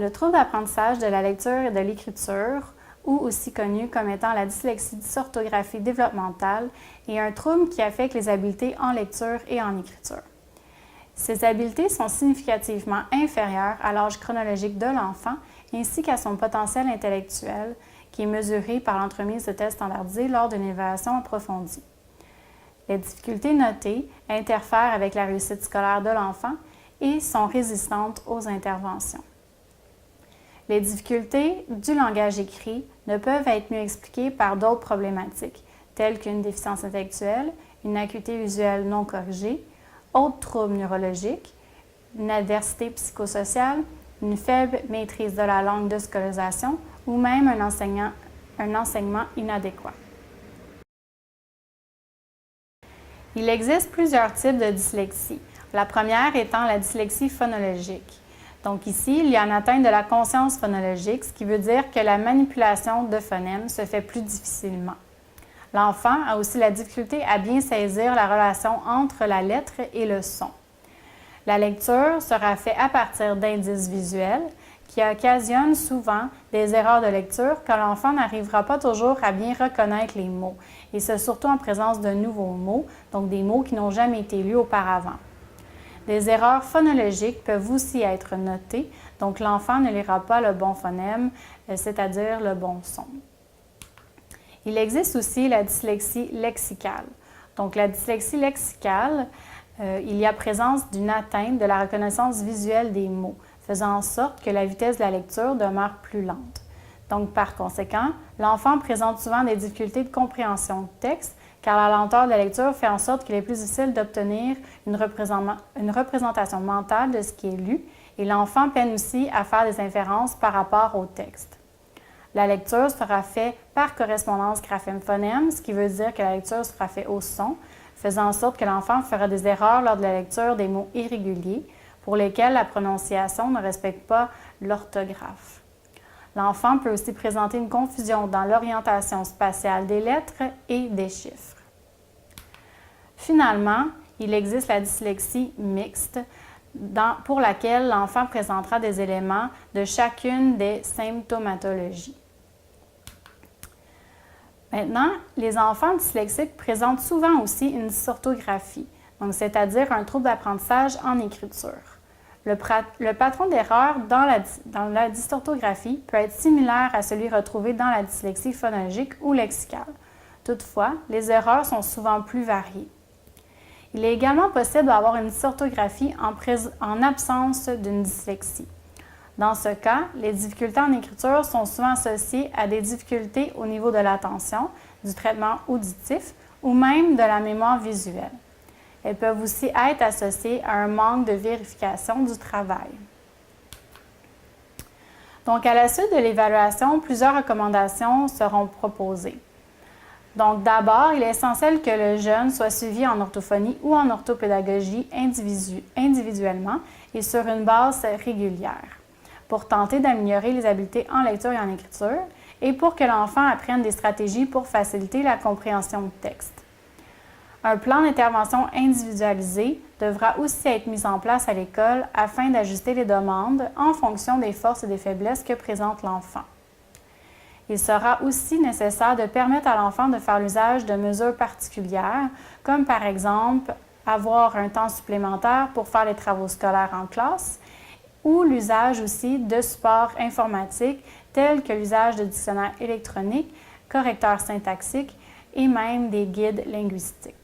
Le trouble d'apprentissage de la lecture et de l'écriture, ou aussi connu comme étant la dyslexie dysorthographie développementale, est un trouble qui affecte les habiletés en lecture et en écriture. Ces habiletés sont significativement inférieures à l'âge chronologique de l'enfant ainsi qu'à son potentiel intellectuel, qui est mesuré par l'entremise de tests standardisés lors d'une évaluation approfondie. Les difficultés notées interfèrent avec la réussite scolaire de l'enfant et sont résistantes aux interventions. Les difficultés du langage écrit ne peuvent être mieux expliquées par d'autres problématiques, telles qu'une déficience intellectuelle, une acuité visuelle non corrigée, autres troubles neurologiques, une adversité psychosociale, une faible maîtrise de la langue de scolarisation ou même un enseignement inadéquat. Il existe plusieurs types de dyslexie. La première étant la dyslexie phonologique. Donc ici, il y a une atteinte de la conscience phonologique, ce qui veut dire que la manipulation de phonèmes se fait plus difficilement. L'enfant a aussi la difficulté à bien saisir la relation entre la lettre et le son. La lecture sera faite à partir d'indices visuels qui occasionnent souvent des erreurs de lecture quand l'enfant n'arrivera pas toujours à bien reconnaître les mots, et c'est surtout en présence de nouveaux mots, donc des mots qui n'ont jamais été lus auparavant. Des erreurs phonologiques peuvent aussi être notées, donc l'enfant ne lira pas le bon phonème, c'est-à-dire le bon son. Il existe aussi la dyslexie lexicale. Donc la dyslexie lexicale, il y a présence d'une atteinte de la reconnaissance visuelle des mots, faisant en sorte que la vitesse de la lecture demeure plus lente. Donc par conséquent, l'enfant présente souvent des difficultés de compréhension de texte, car la lenteur de la lecture fait en sorte qu'il est plus difficile d'obtenir une représentation mentale de ce qui est lu, et l'enfant peine aussi à faire des inférences par rapport au texte. La lecture sera faite par correspondance graphème-phonème, ce qui veut dire que la lecture sera faite au son, faisant en sorte que l'enfant fera des erreurs lors de la lecture des mots irréguliers, pour lesquels la prononciation ne respecte pas l'orthographe. L'enfant peut aussi présenter une confusion dans l'orientation spatiale des lettres et des chiffres. Finalement, il existe la dyslexie mixte, pour laquelle l'enfant présentera des éléments de chacune des symptomatologies. Maintenant, les enfants dyslexiques présentent souvent aussi une dysorthographie, c'est-à-dire un trouble d'apprentissage en écriture. Le patron d'erreur dans la dysorthographie peut être similaire à celui retrouvé dans la dyslexie phonologique ou lexicale. Toutefois, les erreurs sont souvent plus variées. Il est également possible d'avoir une dysorthographie en absence d'une dyslexie. Dans ce cas, les difficultés en écriture sont souvent associées à des difficultés au niveau de l'attention, du traitement auditif ou même de la mémoire visuelle. Elles peuvent aussi être associées à un manque de vérification du travail. Donc, à la suite de l'évaluation, plusieurs recommandations seront proposées. Donc, d'abord, il est essentiel que le jeune soit suivi en orthophonie ou en orthopédagogie individuellement et sur une base régulière, pour tenter d'améliorer les habiletés en lecture et en écriture et pour que l'enfant apprenne des stratégies pour faciliter la compréhension de texte. Un plan d'intervention individualisé devra aussi être mis en place à l'école afin d'ajuster les demandes en fonction des forces et des faiblesses que présente l'enfant. Il sera aussi nécessaire de permettre à l'enfant de faire l'usage de mesures particulières, comme par exemple avoir un temps supplémentaire pour faire les travaux scolaires en classe, ou l'usage aussi de supports informatiques tels que l'usage de dictionnaires électroniques, correcteurs syntaxiques et même des guides linguistiques.